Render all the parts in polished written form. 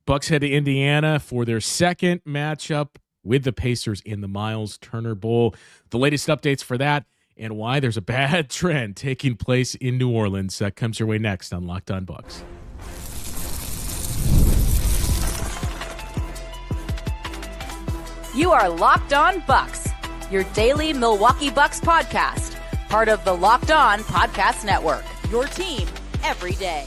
Bucks head to Indiana for their second matchup with the Pacers in the Miles Turner Bowl. The latest updates for that and why there's a bad trend taking place in New Orleans. That comes your way next on Locked On Bucks. You are Locked On Bucks, your daily Milwaukee Bucks podcast, part of the Locked On Podcast Network, your team every day.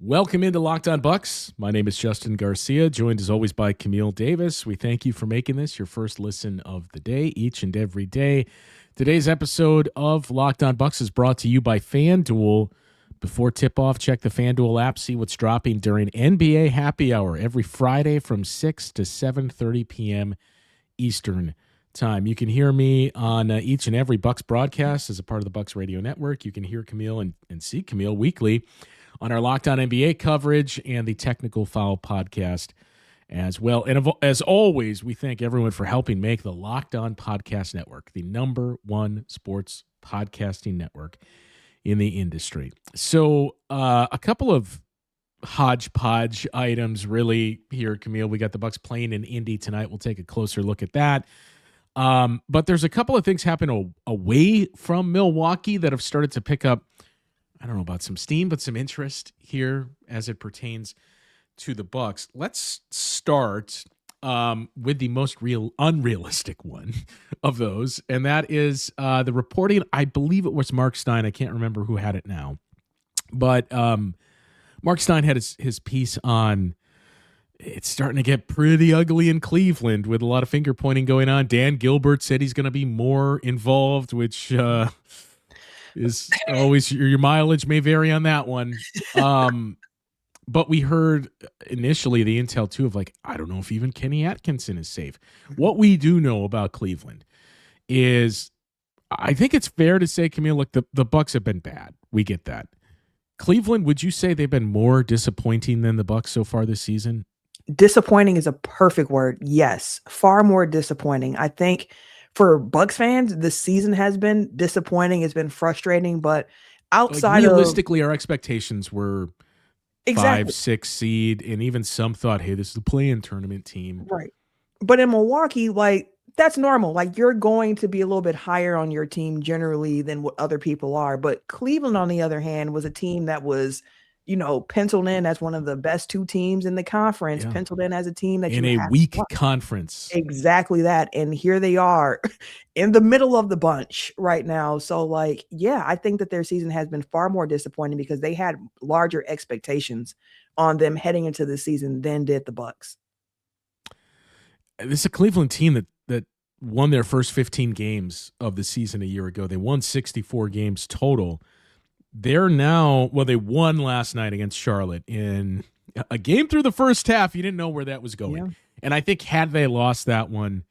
Welcome into Locked On Bucks. My name is Justin Garcia, joined as always by Camille Davis. We thank you for making this your first listen of the day, each and every day. Today's episode of Locked On Bucks is brought to you by FanDuel. Before tip-off, check the FanDuel app, see what's dropping during NBA Happy Hour every Friday from 6 to 7:30 p.m. Eastern Time. You can hear me on each and every Bucks broadcast as a part of the Bucks Radio Network. You can hear Camille and see Camille weekly on our Locked On NBA coverage and the Technical Foul podcast as well. And as always, we thank everyone for helping make the Locked On Podcast Network the #1 sports podcasting network in the industry. So a couple of hodgepodge items really here, Camille. We got the Bucks playing in Indy tonight. We'll take a closer look at that. But there's a couple of things happening away from Milwaukee that have started to pick up, I don't know about some steam, but some interest here as it pertains to the Bucks. Let's start with the most unrealistic one of those, and that is the reporting. I believe it was Mark Stein. I can't remember who had it now, but Mark Stein had his piece on it's starting to get pretty ugly in Cleveland with a lot of finger pointing going on. Dan Gilbert said he's going to be more involved, which is always your mileage may vary on that one. But we heard initially the intel too of like, I don't know if even Kenny Atkinson is safe. What we do know about Cleveland is I think it's fair to say, Camille, look, the Bucks have been bad. We get that. Cleveland, would you say they've been more disappointing than the Bucks so far this season? Disappointing is a perfect word. Yes, far more disappointing. I think for Bucks fans, this season has been disappointing. It's been frustrating, but outside realistically, our expectations were exactly 5-6 seed, and even some thought, hey, this is a play-in tournament team. Right. But in Milwaukee, like, that's normal. Like, you're going to be a little bit higher on your team generally than what other people are. But Cleveland, on the other hand, was a team that was, penciled in as one of the best two teams in the conference, penciled in as a team that in a weak conference. Exactly that. And here they are in the middle of the bunch right now. So, like, yeah, I think that their season has been far more disappointing because they had larger expectations on them heading into the season than did the Bucks. This is a Cleveland team that won their first 15 games of the season a year ago. They won 64 games total. They're now, they won last night against Charlotte in a game through the first half. You didn't know where that was going. Yeah. And I think had they lost that one,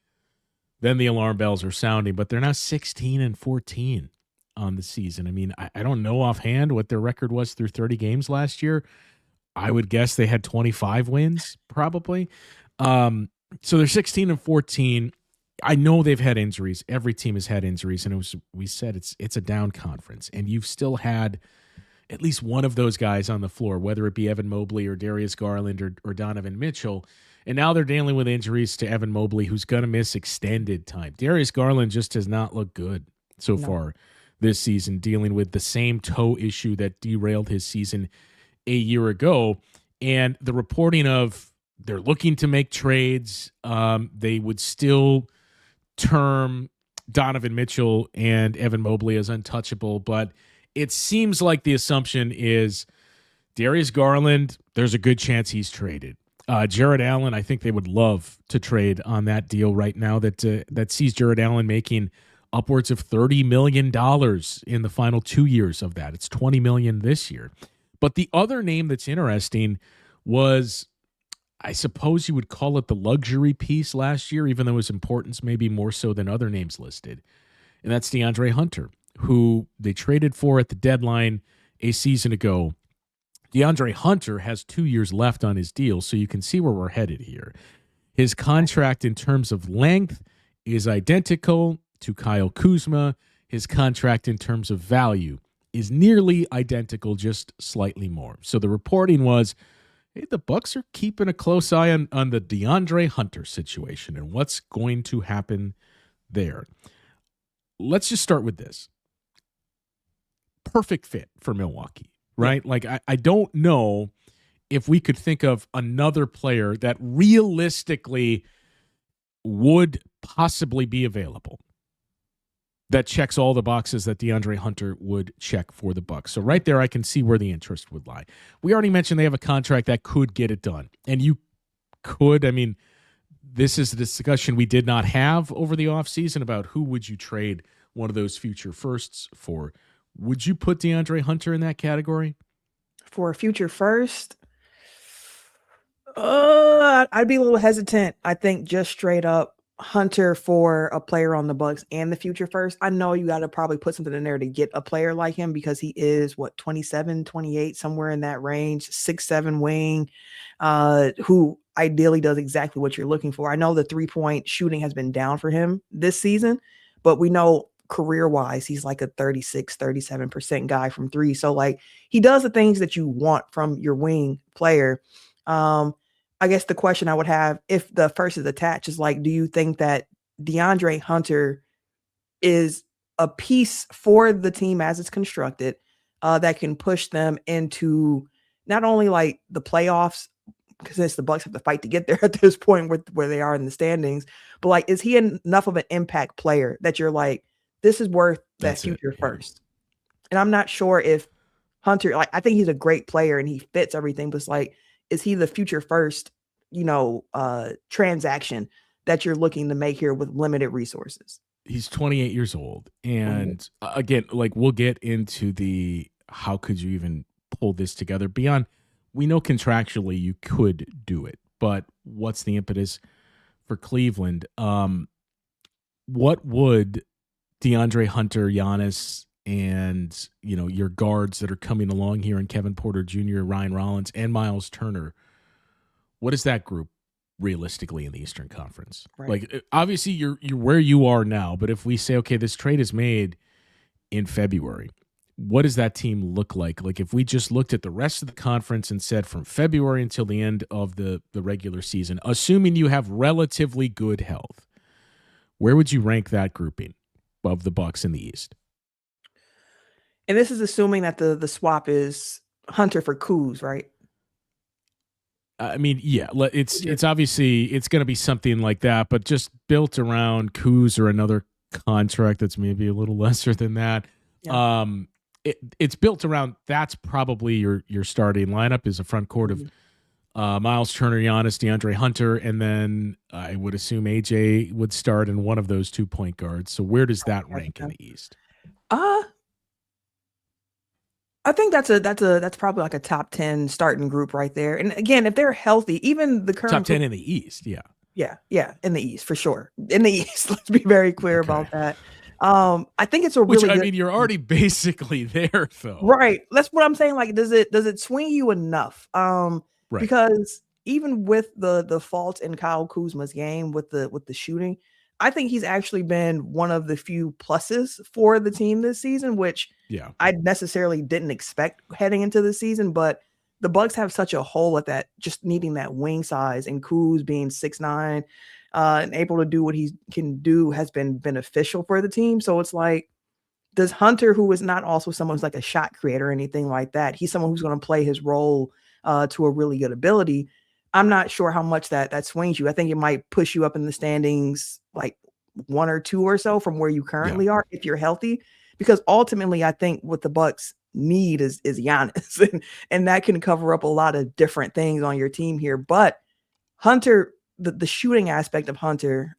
then the alarm bells are sounding. But they're now 16-14 on the season. I mean, I don't know offhand what their record was through 30 games last year. I would guess they had 25 wins probably. So they're 16-14. I know they've had injuries. Every team has had injuries, and we said it's a down conference, and you've still had at least one of those guys on the floor, whether it be Evan Mobley or Darius Garland or Donovan Mitchell. And now they're dealing with injuries to Evan Mobley, who's going to miss extended time. Darius Garland just has not looked good so far this season, dealing with the same toe issue that derailed his season a year ago. And the reporting of they're looking to make trades, they would still term Donovan Mitchell and Evan Mobley as untouchable, but it seems like the assumption is Darius Garland, there's a good chance he's traded. Jared Allen, I think they would love to trade on that deal right now that sees Jared Allen making upwards of $30 million in the final 2 years of that. It's $20 million this year. But the other name that's interesting was, I suppose you would call it the luxury piece last year, even though its importance may be more so than other names listed. And that's DeAndre Hunter, who they traded for at the deadline a season ago. DeAndre Hunter has 2 years left on his deal, so you can see where we're headed here. His contract in terms of length is identical to Kyle Kuzma. His contract in terms of value is nearly identical, just slightly more. So the reporting was Hey, the Bucks are keeping a close eye on the DeAndre Hunter situation and what's going to happen there. Let's just start with this. Perfect fit for Milwaukee, right? Yeah. Like, I don't know if we could think of another player that realistically would possibly be available that checks all the boxes that DeAndre Hunter would check for the Bucks. So right there, I can see where the interest would lie. We already mentioned they have a contract that could get it done. And you could, I mean, this is a discussion we did not have over the offseason about who would you trade one of those future firsts for. Would you put DeAndre Hunter in that category? For a future first? I'd be a little hesitant. I think just straight up Hunter for a player on the Bucks and the future first. I know you got to probably put something in there to get a player like him because he is 27, 28, somewhere in that range, 6'7" wing, who ideally does exactly what you're looking for. I know the 3-point shooting has been down for him this season, but we know career-wise, he's like a 36, 37% guy from three. So like he does the things that you want from your wing player. I guess the question I would have if the first is attached is like, do you think that DeAndre Hunter is a piece for the team as it's constructed that can push them into not only like the playoffs, because the Bucks have to fight to get there at this point where they are in the standings, but like, is he enough of an impact player that you're like, this is worth that future first? And I'm not sure if Hunter, like, I think he's a great player and he fits everything, but it's like, is he the future first, transaction that you're looking to make here with limited resources? He's 28 years old. And again, like we'll get into the, how could you even pull this together beyond, we know contractually you could do it, but what's the impetus for Cleveland? What would DeAndre Hunter, Giannis, and your guards that are coming along here, and Kevin Porter Jr., Ryan Rollins, and Miles Turner, what is that group realistically in the Eastern Conference? Right. Like, obviously you're where you are now, but if we say, okay, this trade is made in February, what does that team look like? Like, if we just looked at the rest of the conference and said from February until the end of the regular season, assuming you have relatively good health, where would you rank that grouping of the Bucks in the East? And this is assuming that the swap is Hunter for Kuz, right? I mean, yeah, it's obviously it's going to be something like that, but just built around Kuz or another contract that's maybe a little lesser than that. Yeah. It's built around, that's probably your starting lineup is a front court of Miles Turner, Giannis, DeAndre Hunter, and then I would assume AJ would start in one of those 2 point guards. So where does that rank in the East? I think that's probably like a top 10 starting group right there. And again, if they're healthy, even the current top 10 in the East, yeah, in the East for sure. In the East, let's be very clear about that. I think it's a really. I mean, you're already basically there, though. Right. That's what I'm saying. Like, does it swing you enough? Right. Because even with the faults in Kyle Kuzma's game with the shooting, I think he's actually been one of the few pluses for the team this season, which I necessarily didn't expect heading into the season. But the Bucks have such a hole at that, just needing that wing size, and Kuz being 6'9", and able to do what he can do has been beneficial for the team. So it's like, does Hunter, who is not also someone who's like a shot creator or anything like that, he's someone who's going to play his role to a really good ability. I'm not sure how much that swings you. I think it might push you up in the standings like 1 or 2 or so from where you currently are if you're healthy. Because ultimately, I think what the Bucks need is Giannis, and that can cover up a lot of different things on your team here. But Hunter, the shooting aspect of Hunter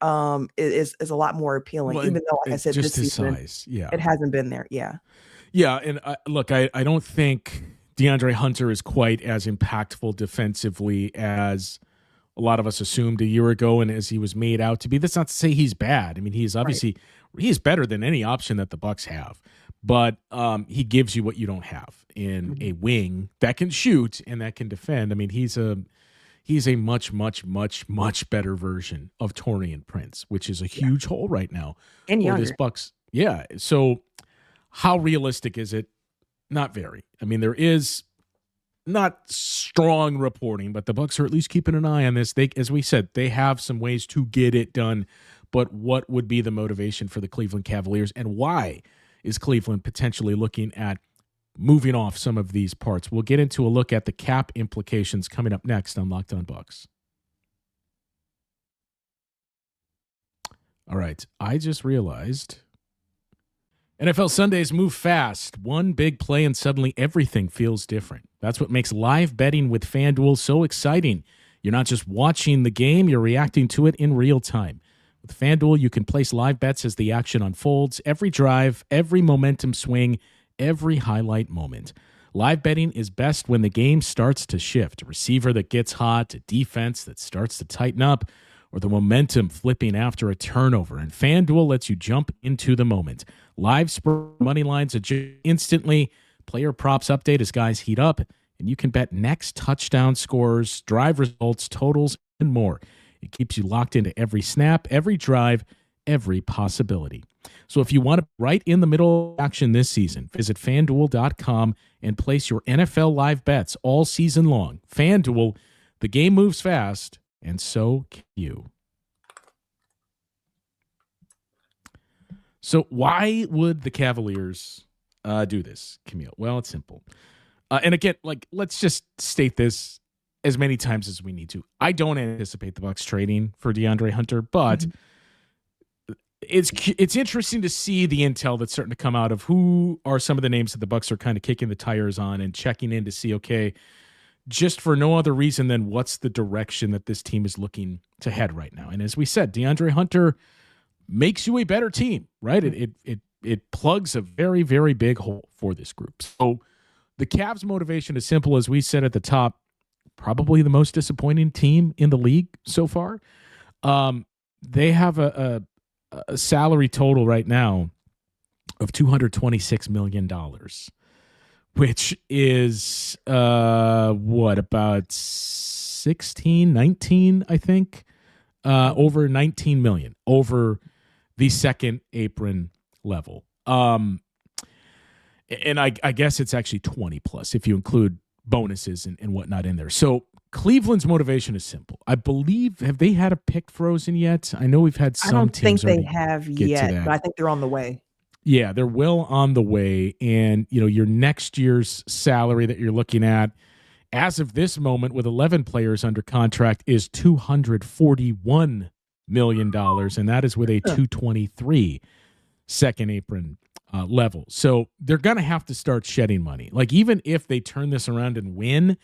is a lot more appealing, even though, like I said, just this his season, size, it hasn't been there. Yeah. And look, I don't think DeAndre Hunter is quite as impactful defensively as a lot of us assumed a year ago and as he was made out to be. That's not to say he's bad. I mean, he's obviously he's better than any option that the Bucks have, but he gives you what you don't have in a wing that can shoot and that can defend. I mean, he's a much, much, much, much better version of Taurean Prince, which is a huge hole right now and for this Bucks. Yeah. So how realistic is it? Not very. I mean, there is not strong reporting, but the Bucks are at least keeping an eye on this. They, as we said, they have some ways to get it done. But what would be the motivation for the Cleveland Cavaliers, and why is Cleveland potentially looking at moving off some of these parts? We'll get into a look at the cap implications coming up next on Locked On Bucks. All right, I just realized NFL Sundays move fast. One big play and suddenly everything feels different. That's what makes live betting with FanDuel so exciting. You're not just watching the game, you're reacting to it in real time. With FanDuel, you can place live bets as the action unfolds, every drive, every momentum swing, every highlight moment. Live betting is best when the game starts to shift. A receiver that gets hot, a defense that starts to tighten up, or the momentum flipping after a turnover. And FanDuel lets you jump into the moment. Live spread money lines adjust instantly. Player props update as guys heat up. And you can bet next touchdown scores, drive results, totals, and more. It keeps you locked into every snap, every drive, every possibility. So if you want to be right in the middle of action this season, visit FanDuel.com and place your NFL live bets all season long. FanDuel, the game moves fast, and so can you. So why would the Cavaliers do this, Camille? Well, it's simple. And again, let's just state this as many times as we need to. I don't anticipate the Bucks trading for DeAndre Hunter, but it's interesting to see the intel that's starting to come out of who are some of the names that the Bucks are kind of kicking the tires on and checking in to see, okay, just for no other reason than what's the direction that this team is looking to head right now. And as we said, DeAndre Hunter makes you a better team, right? It plugs a very, very big hole for this group. So the Cavs' motivation is simple, as we said at the top, probably the most disappointing team in the league so far. They have a salary total right now of $226 million, which is about 16, 19, I think, over 19 million over the second apron level. And I guess it's actually 20 plus if you include bonuses and whatnot in there. So Cleveland's motivation is simple. I believe, have they had a pick frozen yet? I know we've had some. I don't teams think they have yet, but I think they're on the way. Yeah, they're well on the way. And, your next year's salary that you're looking at, as of this moment, with 11 players under contract, is $241 million. And that is with a 223 second apron level. So they're going to have to start shedding money. Like, even if they turn this around and win,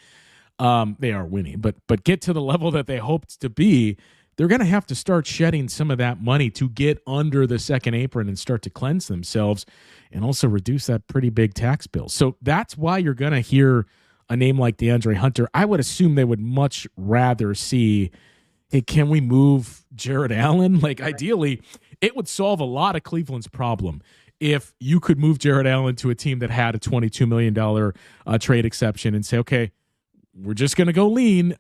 they are winning, but get to the level that they hoped to be, they're going to have to start shedding some of that money to get under the second apron and start to cleanse themselves and also reduce that pretty big tax bill. So that's why you're going to hear a name like DeAndre Hunter. I would assume they would much rather see, hey, can we move Jared Allen? Like, ideally, it would solve a lot of Cleveland's problem if you could move Jared Allen to a team that had a $22 million trade exception and say, okay, we're just going to go lean.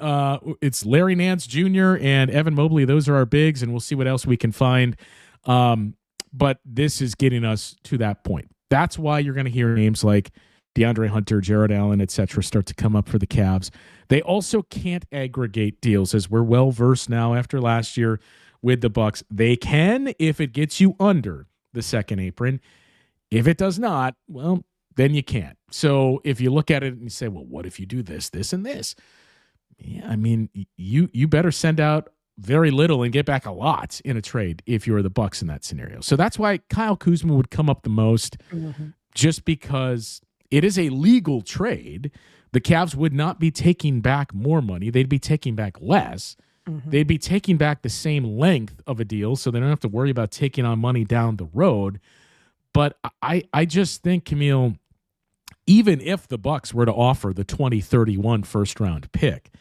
It's Larry Nance Jr. and Evan Mobley. Those are our bigs, and we'll see what else we can find. But this is getting us to that point. That's why you're going to hear names like DeAndre Hunter, Jared Allen, et cetera, start to come up for the Cavs. They also can't aggregate deals, as we're well-versed now after last year with the Bucks. They can if it gets you under the second apron. If it does not, well, then you can't. So if you look at it and you say, well, what if you do this, this, and this? Yeah, I mean, you better send out very little and get back a lot in a trade if you're the Bucks in that scenario. So that's why Kyle Kuzma would come up the most, just because it is a legal trade. The Cavs would not be taking back more money. They'd be taking back less. They'd be taking back the same length of a deal, so they don't have to worry about taking on money down the road. But I just think, Camille, even if the Bucks were to offer the 2031 first-round pick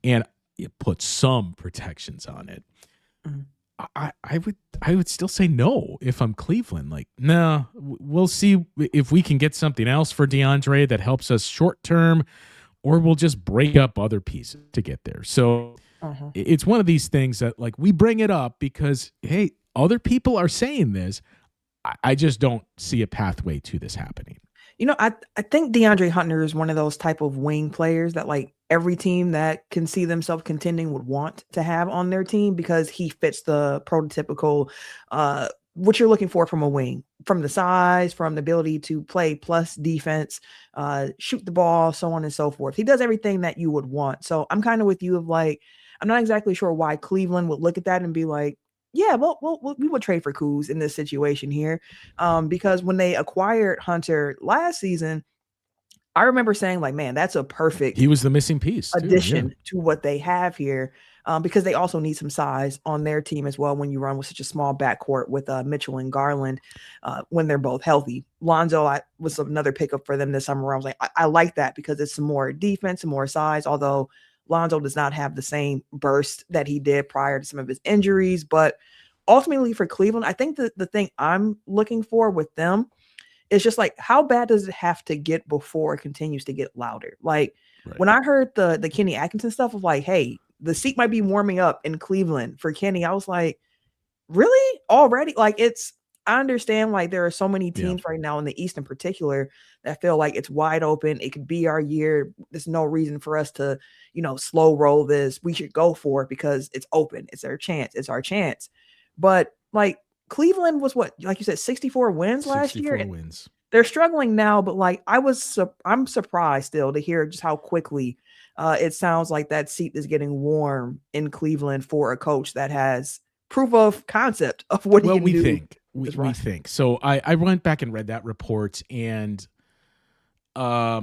and you put some protections on it, I would still say no if I'm Cleveland. Like, no, we'll see if we can get something else for DeAndre that helps us short-term, or we'll just break up other pieces to get there. So it's one of these things that, like, we bring it up because, hey, other people are saying this. I just don't see a pathway to this happening. I think DeAndre Hunter is one of those type of wing players that like every team that can see themselves contending would want to have on their team because he fits the prototypical what you're looking for from a wing, from the size, from the ability to play plus defense, shoot the ball, so on and so forth. He does everything that you would want. So I'm kind of with you of like, I'm not exactly sure why Cleveland would look at that and be like, yeah, well, we would trade for Kuz in this situation here. Because when they acquired Hunter last season, I remember saying like, man, that's a perfect He was the missing piece too, addition to what they have here. Because they also need some size on their team as well when you run with such a small backcourt with Mitchell and Garland when they're both healthy. Lonzo was another pickup for them this summer. I was like, I like that because it's some more defense, some more size, although Lonzo does not have the same burst that he did prior to some of his injuries. But ultimately for Cleveland, I think the thing I'm looking for with them is just like, how bad does it have to get before it continues to get louder? Like when I heard the Kenny Atkinson stuff of like, hey, the seat might be warming up in Cleveland for Kenny, I was like, really? Already? Like I understand like there are so many teams right now in the East in particular that feel like it's wide open. It could be our year. There's no reason for us to, slow roll this. We should go for it because it's open. It's our chance. It's our chance. But like Cleveland was what, like you said, 64 wins last year. 64 wins. They're struggling now, but like I'm surprised still to hear just how quickly it sounds like that seat is getting warm in Cleveland for a coach that has proof of concept of what he can do. We think. So I went back and read that report, and I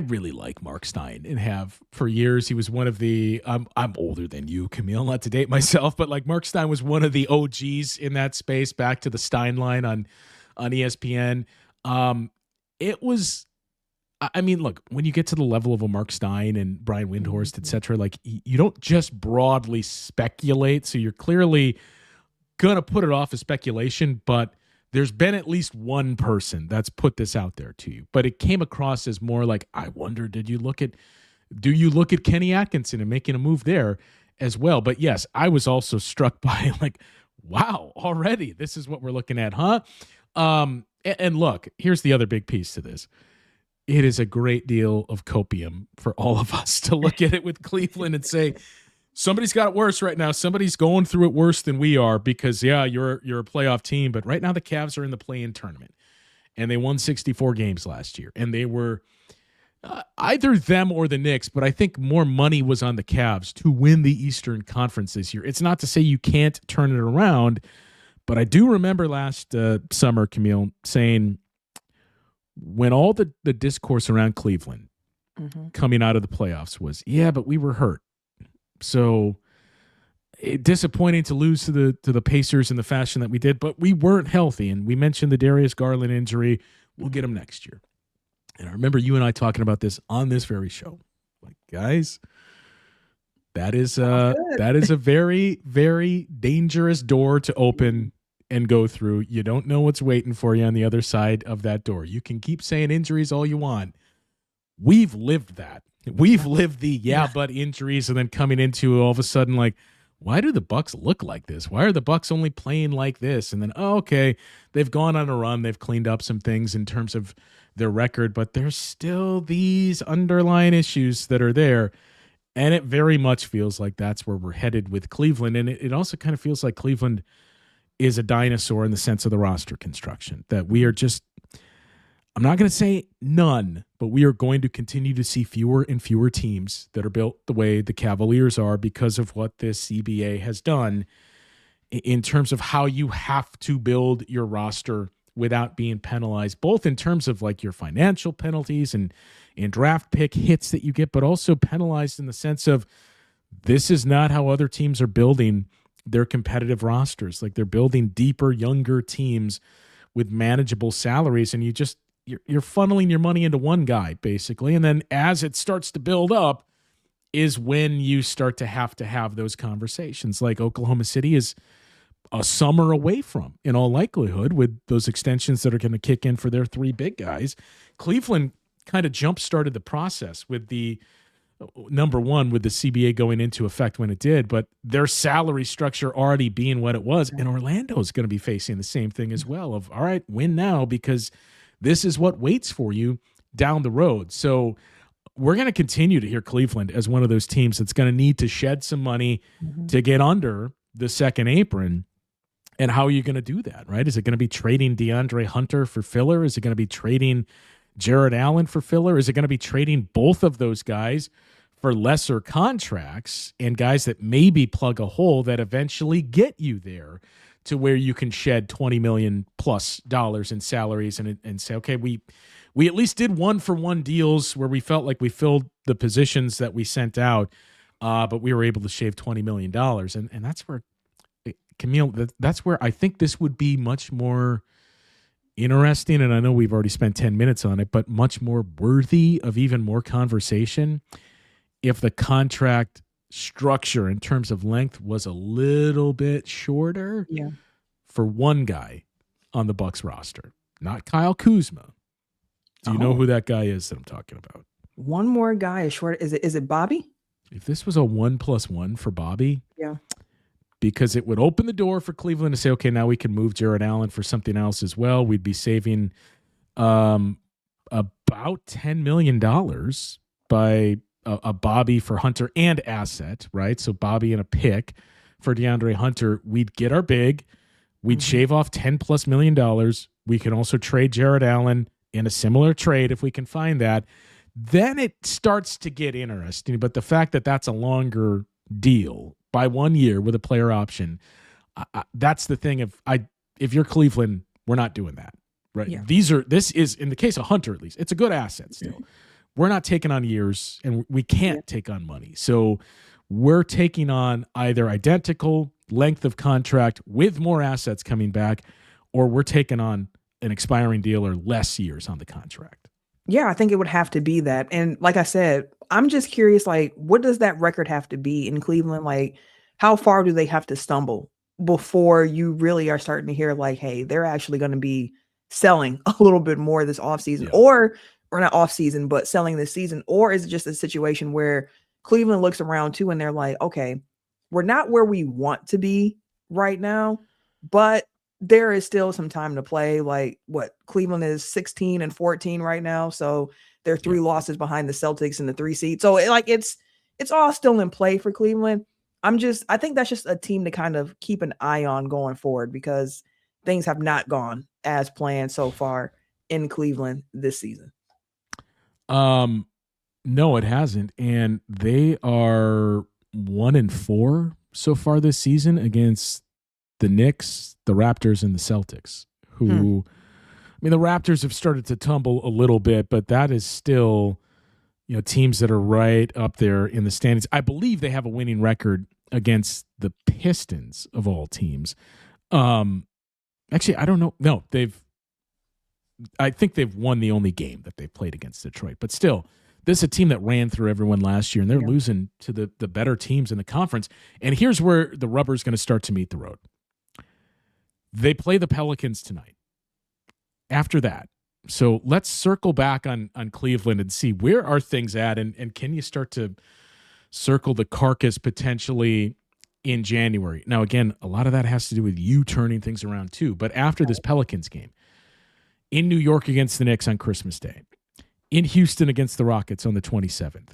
really like Mark Stein and have for years. He was one of the I'm older than you, Camille, not to date myself, but like Mark Stein was one of the OGs in that space back to the Stein line on ESPN. It was, I mean, look, when you get to the level of a Mark Stein and Brian Windhorst, et cetera, like you don't just broadly speculate. So you're clearly going to put it off as speculation, but there's been at least one person that's put this out there to you. But it came across as more like, I wonder, do you look at Kenny Atkinson and making a move there as well? But yes, I was also struck by like, wow, already this is what we're looking at, huh? And look, here's the other big piece to this. It is a great deal of copium for all of us to look at it with Cleveland and say, somebody's got it worse right now. Somebody's going through it worse than we are because, yeah, you're a playoff team. But right now the Cavs are in the play-in tournament, and they won 64 games last year. And they were either them or the Knicks, but I think more money was on the Cavs to win the Eastern Conference this year. It's not to say you can't turn it around, but I do remember last summer, Camille, saying when all the discourse around Cleveland coming out of the playoffs was, yeah, but we were hurt. So disappointing to lose to the Pacers in the fashion that we did, but we weren't healthy. And we mentioned the Darius Garland injury. We'll get him next year. And I remember you and I talking about this on this very show. Like, guys, that is a very, very dangerous door to open and go through. You don't know what's waiting for you on the other side of that door. You can keep saying injuries all you want. We've lived that. We've lived the but injuries and then coming into all of a sudden like, why do the Bucks look like this? Why are the Bucks only playing like this? And then, okay, they've gone on a run. They've cleaned up some things in terms of their record, but there's still these underlying issues that are there. And it very much feels like that's where we're headed with Cleveland. And it also kind of feels like Cleveland is a dinosaur in the sense of the roster construction, that we are just, I'm not going to say none, but we are going to continue to see fewer and fewer teams that are built the way the Cavaliers are because of what this CBA has done in terms of how you have to build your roster without being penalized, both in terms of like your financial penalties and draft pick hits that you get, but also penalized in the sense of this is not how other teams are building their competitive rosters. Like they're building deeper, younger teams with manageable salaries, and you're funneling your money into one guy basically. And then as it starts to build up is when you start to have those conversations like Oklahoma City is a summer away from, in all likelihood, with those extensions that are going to kick in for their three big guys. Cleveland kind of jump-started the process with the number one, with the CBA going into effect when it did, but their salary structure already being what it was. And Orlando is going to be facing the same thing as well of, all right, win now because this is what waits for you down the road. So we're going to continue to hear Cleveland as one of those teams that's going to need to shed some money to get under the second apron. And how are you going to do that, right? Is it going to be trading DeAndre Hunter for filler? Is it going to be trading Jared Allen for filler? Is it going to be trading both of those guys for lesser contracts and guys that maybe plug a hole that eventually get you there to where you can shed $20 million plus in salaries and say, okay, we at least did 1-for-1 deals where we felt like we filled the positions that we sent out, but we were able to shave $20 million. And that's where, Camille, that's where I think this would be much more interesting, and I know we've already spent 10 minutes on it, but much more worthy of even more conversation if the contract structure in terms of length was a little bit shorter for one guy on the Bucks roster, not Kyle Kuzma. Do you know who that guy is that I'm talking about? One more guy is short. Is it Bobby? If this was a 1+1 for Bobby, because it would open the door for Cleveland to say, okay, now we can move Jared Allen for something else as well. We'd be saving about $10 million by a Bobby for Hunter and asset, right? So Bobby and a pick for DeAndre Hunter. We'd get our big. We'd shave off $10+ million. We can also trade Jared Allen in a similar trade if we can find that. Then it starts to get interesting. But the fact that that's a longer deal by 1 year with a player option, that's the thing. If you're Cleveland, we're not doing that, right? Yeah. This is in the case of Hunter, at least, it's a good asset still. We're not taking on years, and we can't take on money. So we're taking on either identical length of contract with more assets coming back, or we're taking on an expiring deal or less years on the contract. Yeah, I think it would have to be that. And like I said, I'm just curious, like, what does that record have to be in Cleveland? Like, how far do they have to stumble before you really are starting to hear like, hey, they're actually going to be selling a little bit more this offseason, or not offseason, but selling this season? Or is it just a situation where Cleveland looks around too and they're like, okay, we're not where we want to be right now, but there is still some time to play. Like, what, Cleveland is 16-14 right now, so they're 3 losses behind the Celtics in the 3 seed. So it's all still in play for Cleveland. I think that's just a team to kind of keep an eye on going forward, because things have not gone as planned so far in Cleveland this season. No, it hasn't, and they are 1-4 so far this season against the Knicks, the Raptors, and the Celtics, who, I mean, the Raptors have started to tumble a little bit, but that is still, teams that are right up there in the standings. I believe they have a winning record against the Pistons of all teams. Actually, I don't know. No, I think they've won the only game that they've played against Detroit, but still, this is a team that ran through everyone last year, and they're losing to the better teams in the conference. And here's where the rubber's going to start to meet the road. They play the Pelicans tonight. After that, so let's circle back on Cleveland and see where are things at, and can you start to circle the carcass potentially in January? Now, again, a lot of that has to do with you turning things around too. But after this Pelicans game, in New York against the Knicks on Christmas Day, in Houston against the Rockets on the 27th,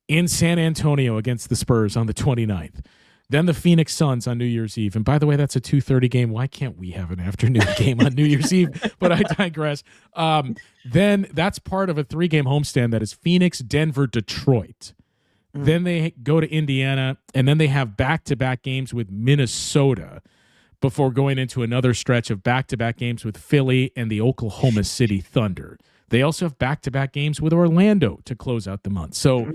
in San Antonio against the Spurs on the 29th, then the Phoenix Suns on New Year's Eve. And by the way, that's a 2:30 game. Why can't we have an afternoon game on New Year's Eve? But I digress. Then that's part of a 3-game homestand that is Phoenix, Denver, Detroit. Then they go to Indiana, and then they have back-to-back games with Minnesota before going into another stretch of back-to-back games with Philly and the Oklahoma City Thunder. They also have back-to-back games with Orlando to close out the month. So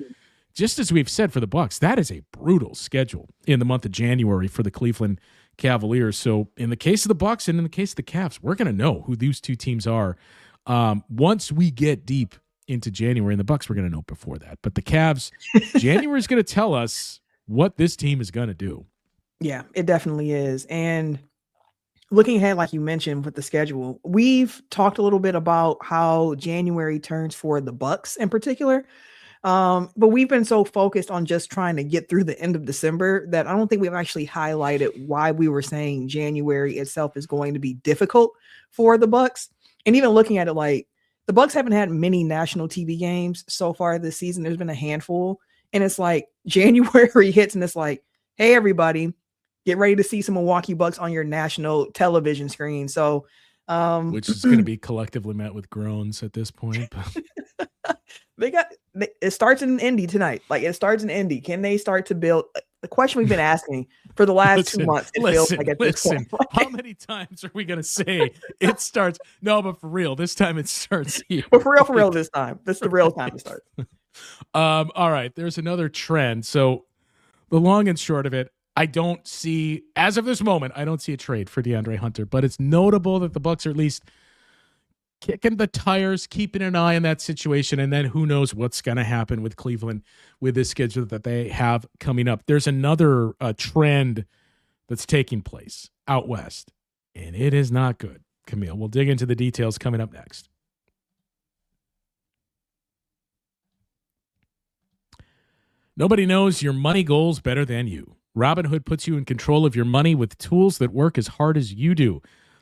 just as we've said for the Bucks, that is a brutal schedule in the month of January for the Cleveland Cavaliers. So in the case of the Bucks and in the case of the Cavs, we're going to know who these two teams are once we get deep into January. And the Bucks, we're going to know before that. But the Cavs, January is going to tell us what this team is going to do. Yeah, it definitely is. And looking ahead, like you mentioned with the schedule, we've talked a little bit about how January turns for the Bucks in particular. But we've been so focused on just trying to get through the end of December that I don't think we've actually highlighted why we were saying January itself is going to be difficult for the Bucks. And even looking at it, like the Bucks haven't had many national TV games so far this season. There's been a handful, and it's like January hits, and it's like, hey, everybody, get ready to see some Milwaukee Bucks on your national television screen. So, which is going to be collectively met with groans at this point. It starts in Indy tonight. Like it starts in Indy. Can they start to build? The question we've been asking for the last 2 months. It feels like at this point. How many times are we going to say it starts? No, but for real, this time it starts here. But for real, this time. This is the real time to start. All right. There's another trend. So the long and short of it, I don't see, as of this moment, I don't see a trade for DeAndre Hunter, but it's notable that the Bucks are at least kicking the tires, keeping an eye on that situation, and then who knows what's going to happen with Cleveland with this schedule that they have coming up. There's another trend that's taking place out west, and it is not good, Camille. We'll dig into the details coming up next. Nobody knows your money goals better than you. Robinhood puts you in control of your money with tools that work as hard as you do.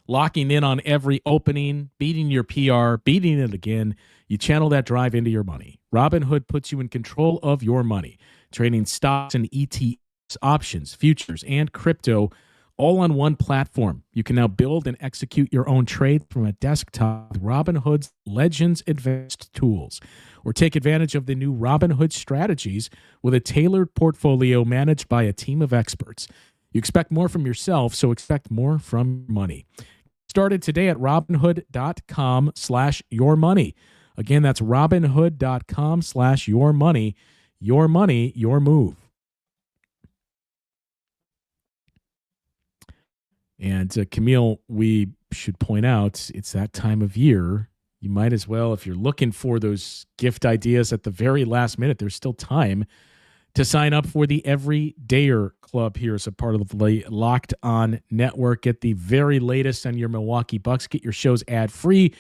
Locking in on every opening, beating your PR, beating it again. You channel that drive into your money. Robinhood puts you in control of your money. Trading stocks and ETFs, options, futures, and crypto all on one platform. You can now build and execute your own trade from a desktop with Robinhood's Legends Advanced tools. Or take advantage of the new Robinhood strategies with a tailored portfolio managed by a team of experts. You expect more from yourself, so expect more from money. Started today at robinhood.com/yourmoney. Again, that's robinhood.com/yourmoney. Your money, your move. And Camille, we should point out it's that time of year. You might as well, if you're looking for those gift ideas at the very last minute, there's still time to sign up for the Everydayer Club here as a part of the Locked On Network. Get the very latest on your Milwaukee Bucks. Get your shows ad-free.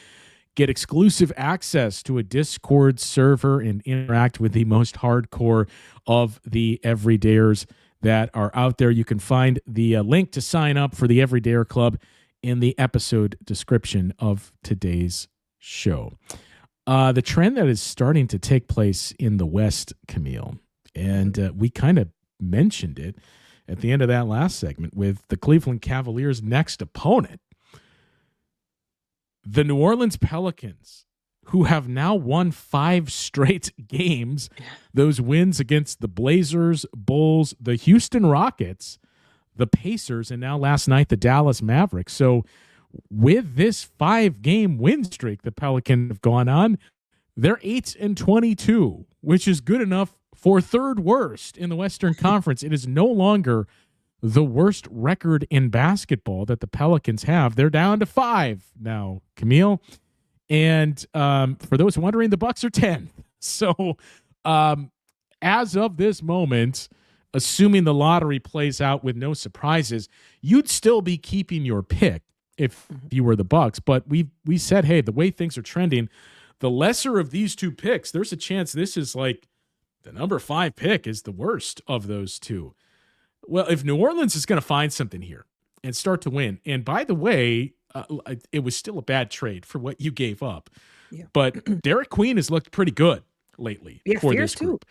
Get exclusive access to a Discord server and interact with the most hardcore of the Everydayers that are out there. You can find the link to sign up for the Everydayer Club in the episode description of today's show. The trend that is starting to take place in the West, Camille, and we kind of mentioned it at the end of that last segment with the Cleveland Cavaliers' next opponent, the New Orleans Pelicans, who have now won 5 straight games. Those wins against the Blazers, Bulls, the Houston Rockets, the Pacers, and now last night the Dallas Mavericks. So with this 5-game win streak the Pelicans have gone on, they're 8-22, which is good enough for third worst in the Western Conference. It is no longer the worst record in basketball that the Pelicans have. They're down to 5 now, Camille. And for those wondering, the Bucks are 10th. So as of this moment, assuming the lottery plays out with no surprises, you'd still be keeping your pick if you were the Bucks. But we said, hey, the way things are trending, the lesser of these two picks, there's a chance this is like the number 5 pick is the worst of those two. Well, if New Orleans is going to find something here and start to win, and by the way, it was still a bad trade for what you gave up. Yeah. But Derek Queen has looked pretty good lately for this group.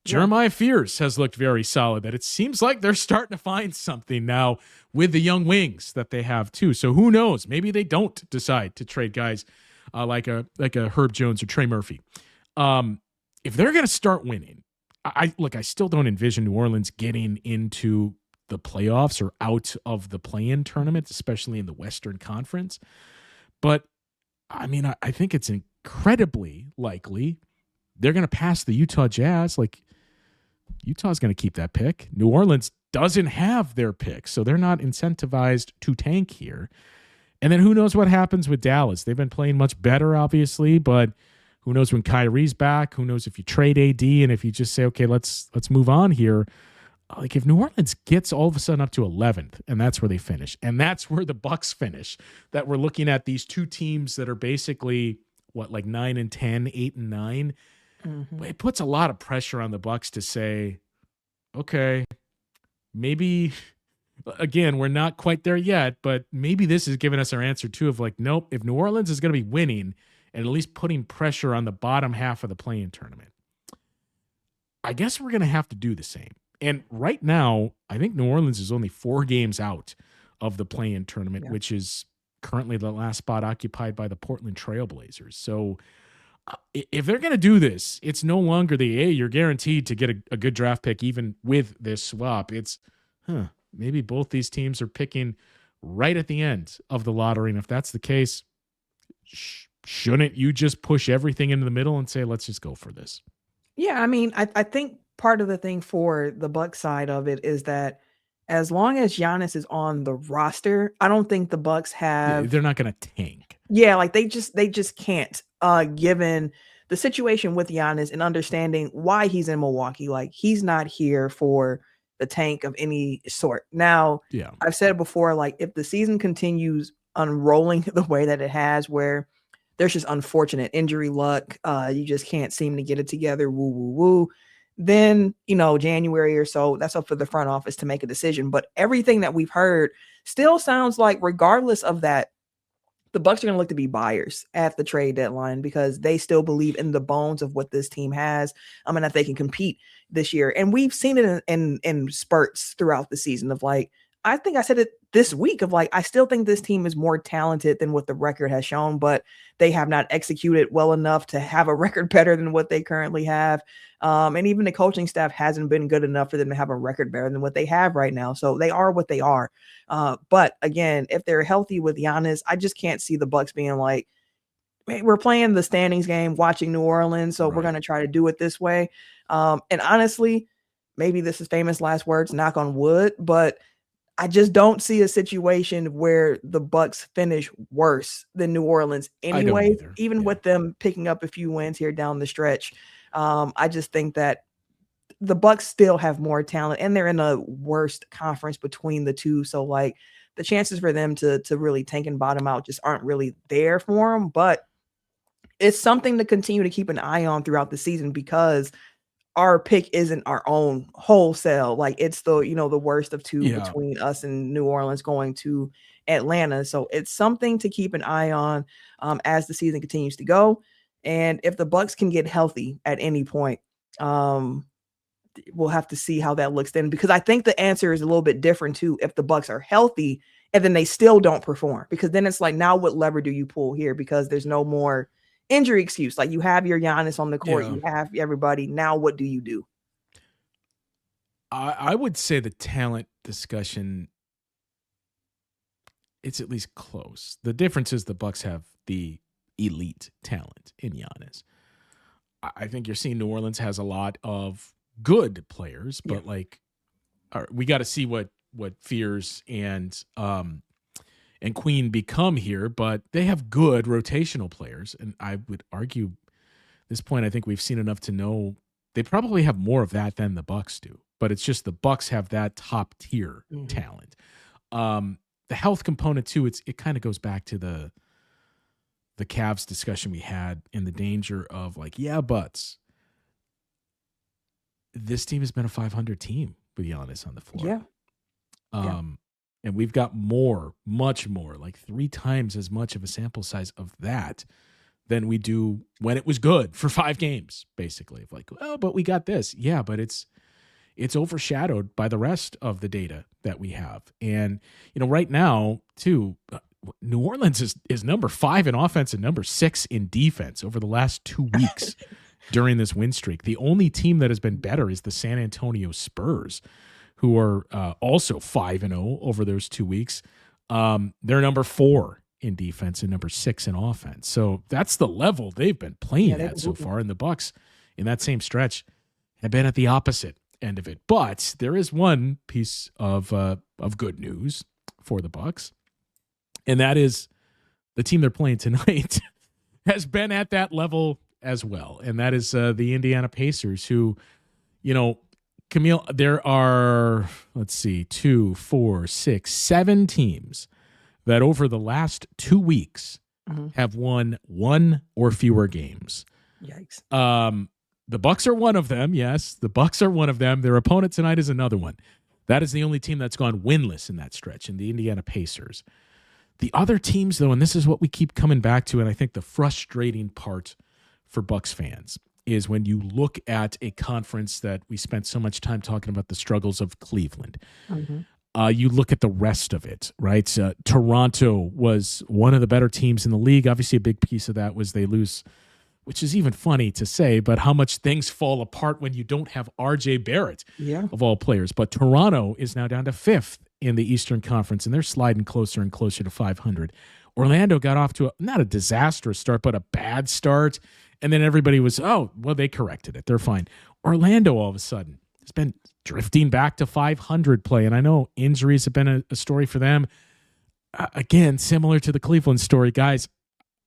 Jeremiah Fears has looked very solid. That it seems like they're starting to find something now with the young wings that they have too. So who knows? Maybe they don't decide to trade guys like a Herb Jones or Trey Murphy. If they're going to start winning, I still don't envision New Orleans getting into the playoffs or out of the play-in tournament, especially in the Western Conference. But I mean, I think it's incredibly likely they're going to pass the Utah Jazz. Like, Utah's going to keep that pick. New Orleans doesn't have their pick, so they're not incentivized to tank here. And then who knows what happens with Dallas? They've been playing much better, obviously, but who knows when Kyrie's back? Who knows if you trade AD and if you just say, okay, let's move on here. Like if New Orleans gets all of a sudden up to 11th, and that's where they finish, and that's where the Bucks finish, that we're looking at these two teams that are basically like 9 and 10, 8 and 9. Mm-hmm. It puts a lot of pressure on the Bucks to say, okay, maybe Again, we're not quite there yet, but maybe this is giving us our answer too of like, nope, if New Orleans is going to be winning and at least putting pressure on the bottom half of the play-in tournament, I guess we're going to have to do the same. And right now, I think New Orleans is only 4 games out of the play-in tournament, which is currently the last spot occupied by the Portland Trailblazers. So if they're going to do this, it's no longer you're guaranteed to get a good draft pick even with this swap. It's, maybe both these teams are picking right at the end of the lottery. And if that's the case, shouldn't you just push everything into the middle and say, let's just go for this? Yeah, I mean, I think part of the thing for the Bucks side of it is that as long as Giannis is on the roster, I don't think the Bucks have. They're not going to tank. Yeah, like they just can't. Given the situation with Giannis and understanding why he's in Milwaukee, like he's not here for the tank of any sort. Now, I've said it before, like if the season continues unrolling the way that it has, where there's just unfortunate injury luck, you just can't seem to get it together, woo, woo, woo, then, January or so, that's up for the front office to make a decision. But everything that we've heard still sounds like, regardless of that, the Bucks are going to look to be buyers at the trade deadline because they still believe in the bones of what this team has. And that they can compete this year. And we've seen it in spurts throughout the season of like, I think I said it this week of like, I still think this team is more talented than what the record has shown, but they have not executed well enough to have a record better than what they currently have. And even the coaching staff hasn't been good enough for them to have a record better than what they have right now. So they are what they are. But again, if they're healthy with Giannis, I just can't see the Bucks being like, hey, we're playing the standings game, watching New Orleans, so we're going to try to do it this way. And honestly, maybe this is famous last words, knock on wood, but I just don't see a situation where the Bucks finish worse than New Orleans anyway, even with them picking up a few wins here down the stretch. I just think that the Bucks still have more talent and they're in a worst conference between the two. So like the chances for them to really tank and bottom out just aren't really there for them, but it's something to continue to keep an eye on throughout the season because our pick isn't our own wholesale. Like it's the worst of two between us and New Orleans going to Atlanta. So it's something to keep an eye on as the season continues to go. And if the Bucks can get healthy at any point, we'll have to see how that looks then, because I think the answer is a little bit different too. If the Bucks are healthy and then they still don't perform, because then it's like, now what lever do you pull here? Because there's no more injury excuse. Like you have your Giannis on the court, you have everybody. Now what do you do? I would say the talent discussion, it's at least close. The difference is the Bucks have the elite talent in Giannis. I think you're seeing New Orleans has a lot of good players, but we got to see what Fears and Queen become here, but they have good rotational players. And I would argue at this point, I think we've seen enough to know they probably have more of that than the Bucks do, but it's just the Bucks have that top tier talent. The health component too, it kind of goes back to the Cavs discussion we had and the danger of like, but this team has been a 500 team with Giannis on the floor. And we've got much more, like 3 times as much of a sample size of that than we do when it was good for 5 games, basically. Like, well, but we got this. Yeah, but it's overshadowed by the rest of the data that we have. And, right now, too, New Orleans is number 5 in offense and number 6 in defense over the last 2 weeks during this win streak. The only team that has been better is the San Antonio Spurs, who are also 5-0 over those 2 weeks. They're number 4 in defense and number 6 in offense. So that's the level they've been playing at so far. And the Bucks in that same stretch have been at the opposite end of it. But there is one piece of good news for the Bucks, and that is the team they're playing tonight has been at that level as well. And that is the Indiana Pacers, who, Camille, there are, 2, 4, 6, 7 teams that over the last 2 weeks have won 1 or fewer games. Yikes. The Bucks are one of them. Yes, the Bucks are one of them. Their opponent tonight is another one. That is the only team that's gone winless in that stretch, in the Indiana Pacers. The other teams, though, and this is what we keep coming back to, and I think the frustrating part for Bucks fans is when you look at a conference that we spent so much time talking about the struggles of Cleveland. You look at the rest of it, right? Toronto was one of the better teams in the league. Obviously, a big piece of that was they lose, which is even funny to say, but how much things fall apart when you don't have R.J. Barrett, of all players. But Toronto is now down to 5th in the Eastern Conference, and they're sliding closer and closer to 500. Orlando got off to not a disastrous start, but a bad start. And then everybody was, they corrected it. They're fine. Orlando, all of a sudden, has been drifting back to 500 play. And I know injuries have been a story for them. Again, similar to the Cleveland story, guys.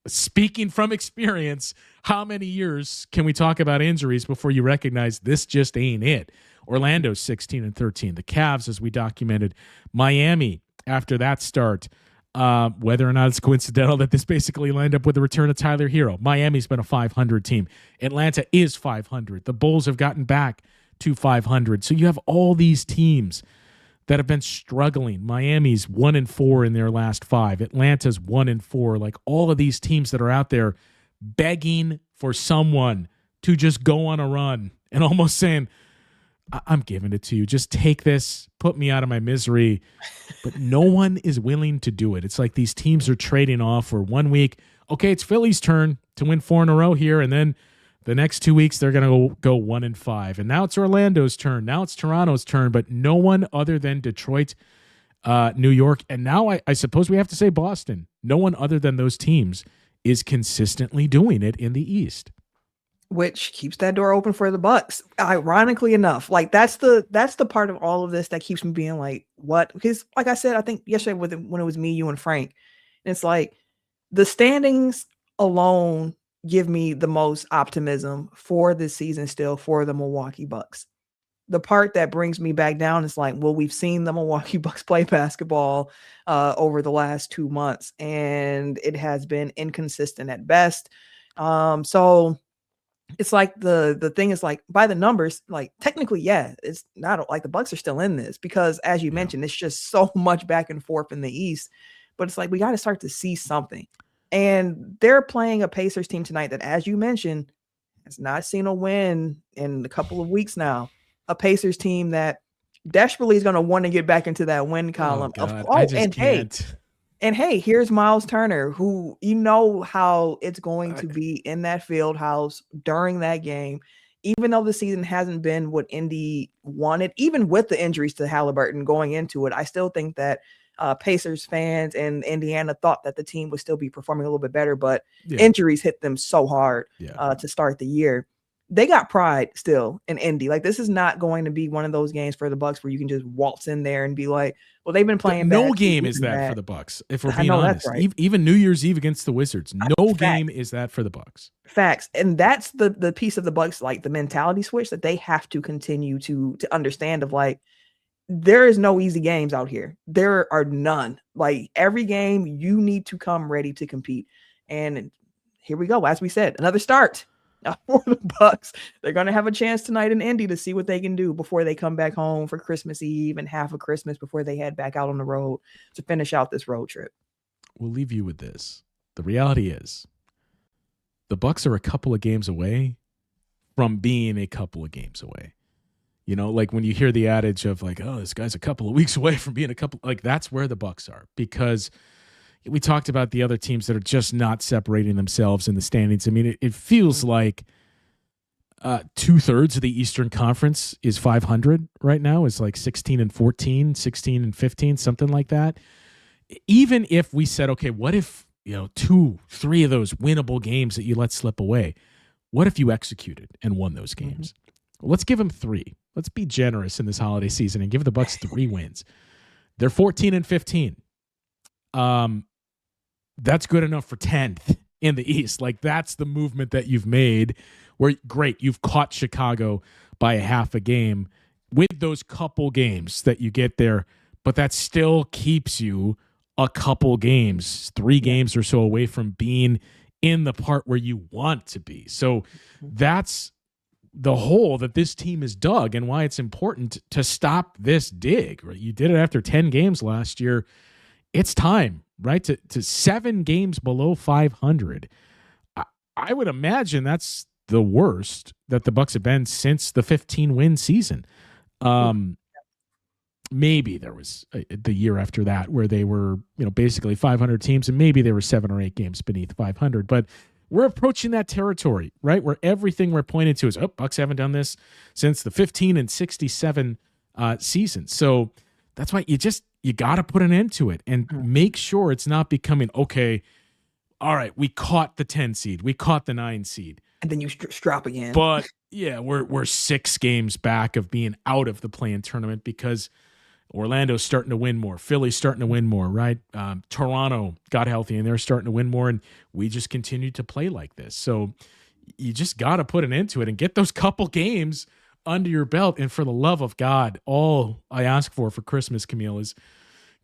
Speaking from experience, how many years can we talk about injuries before you recognize this just ain't it? Orlando's 16-13. The Cavs, as we documented. Miami, after that start, whether or not it's coincidental that this basically lined up with the return of Tyler Hero. Miami's been a 500 team. Atlanta is 500. The Bulls have gotten back to 500. So you have all these teams that have been struggling. Miami's 1-4 in their last 5. Atlanta's 1-4. Like all of these teams that are out there begging for someone to just go on a run and almost saying, I'm giving it to you. Just take this, put me out of my misery. But no one is willing to do it. It's like these teams are trading off for 1 week. Okay, it's Philly's turn to win 4 in a row here. And then the next 2 weeks, they're going to go 1-5. And now it's Orlando's turn. Now it's Toronto's turn. But no one other than Detroit, New York, and now I suppose we have to say Boston. No one other than those teams is consistently doing it in the East. Which keeps that door open for the Bucks. Ironically enough, like that's the part of all of this that keeps me being like, what? Because like I said, I think yesterday when it was me, you, and Frank, and it's like the standings alone give me the most optimism for this season still for the Milwaukee Bucks. The part that brings me back down is like, well, we've seen the Milwaukee Bucks play basketball over the last 2 months, and it has been inconsistent at best. So it's like the thing is like by the numbers, like technically, yeah, it's not like the Bucks are still in this because as you mentioned, it's just so much back and forth in the East, but it's like, we got to start to see something. And they're playing a Pacers team tonight that, as you mentioned, has not seen a win in a couple of weeks now. A Pacers team that desperately is going to want to get back into that win column. And hey, here's Miles Turner, who you know how it's going to be in that field house during that game. Even though the season hasn't been what Indy wanted, even with the injuries to Halliburton going into it, I still think that Pacers fans and Indiana thought that the team would still be performing a little bit better, but injuries hit them so hard to start the year. They got pride still in Indy. Like, this is not going to be one of those games for the Bucks where you can just waltz in there and be like, well, they've been playing bad. No game is that for the Bucks, if we're being honest. Right. Even New Year's Eve against the Wizards, no game is that for the Bucks. Facts. And that's the piece of the Bucks, like the mentality switch that they have to continue to understand of like, there is no easy games out here. There are none. Like every game, you need to come ready to compete. And here we go. As we said, another start for the Bucks. They're going to have a chance tonight in Indy to see what they can do before they come back home for Christmas Eve and half of Christmas before they head back out on the road to finish out this road trip. We'll leave you with this. The reality is the Bucks are a couple of games away from being a couple of games away. You know, like when you hear the adage of like, oh, this guy's a couple of weeks away from being a couple, like that's where the Bucks are, because we talked about the other teams that are just not separating themselves in the standings. I mean, it feels like 2/3 of the Eastern Conference is 500 right now. It's like 16-14, 16-15, something like that. Even if we said, okay, what if, 2-3 of those winnable games that you let slip away, what if you executed and won those games? Well, let's give them 3. Let's be generous in this holiday season and give the Bucks 3 wins. They're 14-15. That's good enough for 10th in the East. Like that's the movement that you've made where great. You've caught Chicago by a half a game with those couple games that you get there, but that still keeps you a couple games, 3 games or so away from being in the part where you want to be. So that's the hole that this team has dug and why it's important to stop this dig. Right? You did it after 10 games last year. It's time, right? To 7 games below 500. I would imagine that's the worst that the Bucks have been since the 15-win season. Maybe there was the year after that where they were, basically 500 teams, and maybe they were 7 or 8 games beneath 500. But we're approaching that territory, right? Where everything we're pointing to is, Bucks haven't done this since the 15 and 67 season. So that's why you got to put an end to it and make sure it's not becoming, okay, all right, we caught the 10 seed, we caught the 9 seed. And then you strap again. But yeah, we're 6 games back of being out of the play-in tournament because Orlando's starting to win more. Philly's starting to win more, right? Toronto got healthy and they're starting to win more, and we just continue to play like this. So you just got to put an end to it and get those couple games under your belt. And for the love of God, all I ask for Christmas, Camille, is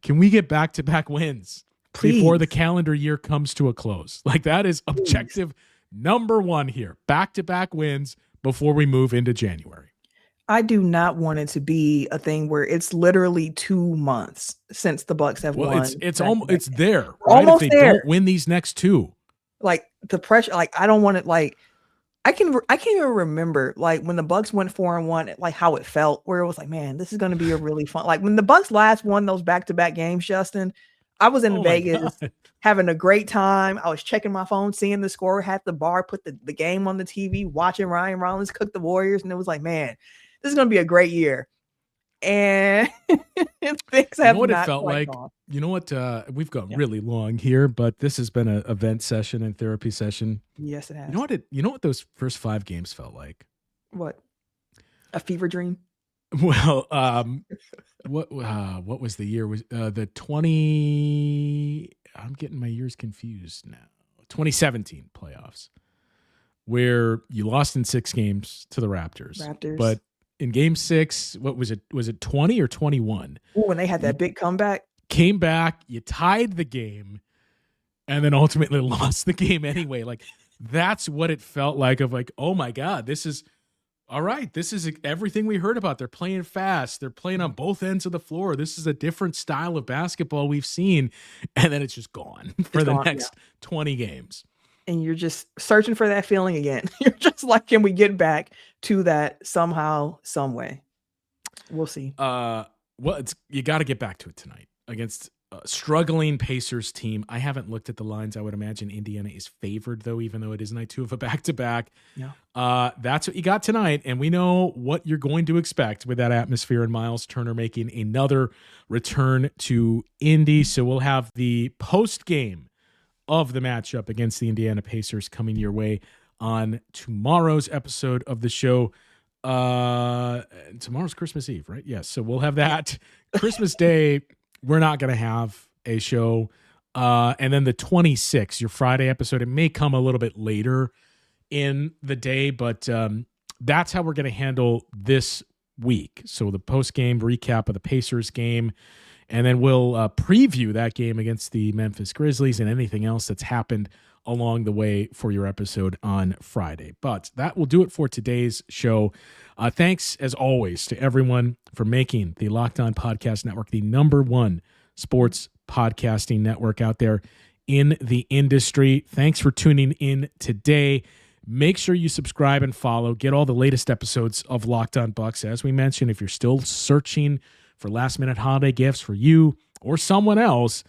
can we get back-to-back wins before the calendar year comes to a close? Like, that is objective number 1 here. Back-to-back wins before we move into January. I do not want it to be a thing where it's literally 2 months since the Bucks have won. It's almost there. Right? Almost if they there. don't win these next 2. Like, the pressure, like, I don't want it, like, I can't even remember, like, when the Bucks went 4-1, like, how it felt, where it was like, man, this is going to be a really fun, like, when the Bucks last won those back-to-back games, Justin, I was in Vegas having a great time. I was checking my phone, seeing the score, had the bar, put the game on the TV, watching Ryan Rollins cook the Warriors, and it was like, man, this is going to be a great year. And things have what not it felt like. gone. You know what? We've gone really long here, but this has been an event session and therapy session. Yes, it has. You know what those first 5 games felt like? What? A fever dream? Well, what was the year? Was the 20? I'm getting my years confused now. 2017 playoffs, where you lost in 6 games to the Raptors. But in Game 6, what was it? Was it 20 or 21? When they had that big comeback, came back, you tied the game, and then ultimately lost the game anyway. Like, that's what it felt like. Of like, oh my God, this is. All right, this is everything we heard about. They're playing fast. They're playing on both ends of the floor. This is a different style of basketball we've seen. And then it's just gone for the next 20 games. And you're just searching for that feeling again. You're just like, can we get back to that somehow, some way? We'll see. Well, you got to get back to it tonight against a struggling Pacers team. I haven't looked at the lines. I would imagine Indiana is favored, though, even though it is night 2 of a back-to-back. Yeah. That's what you got tonight, and we know what you're going to expect with that atmosphere and Miles Turner making another return to Indy. So we'll have the post-game of the matchup against the Indiana Pacers coming your way on tomorrow's episode of the show. Tomorrow's Christmas Eve, right? Yes. So we'll have that. Christmas Day, we're not going to have a show. And then the 26th, your Friday episode, it may come a little bit later in the day, but that's how we're going to handle this week. So the post-game recap of the Pacers game, and then we'll preview that game against the Memphis Grizzlies and anything else that's happened along the way for your episode on Friday. But that will do it for today's show. Thanks, as always, to everyone for making the Locked On Podcast Network the #1 sports podcasting network out there in the industry. Thanks for tuning in today. Make sure you subscribe and follow. Get all the latest episodes of Locked On Bucks. As we mentioned, if you're still searching for last-minute holiday gifts for you or someone else,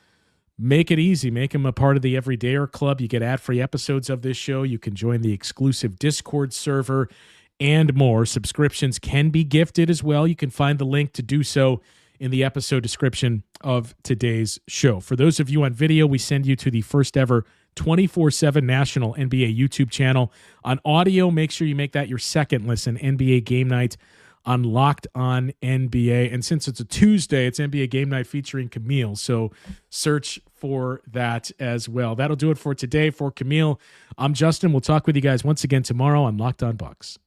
make it easy. Make them a part of the Everydayer Club. You get ad-free episodes of this show. You can join the exclusive Discord server and more. Subscriptions can be gifted as well. You can find the link to do so in the episode description of today's show. For those of you on video, we send you to the first ever 24/7 national NBA YouTube channel. On audio, make sure you make that your second listen, NBA Game Night on Locked On NBA. And since it's a Tuesday, it's NBA Game Night featuring Camille. So search for that as well. That'll do it for today. For Camille, I'm Justin. We'll talk with you guys once again tomorrow on Locked On Bucks.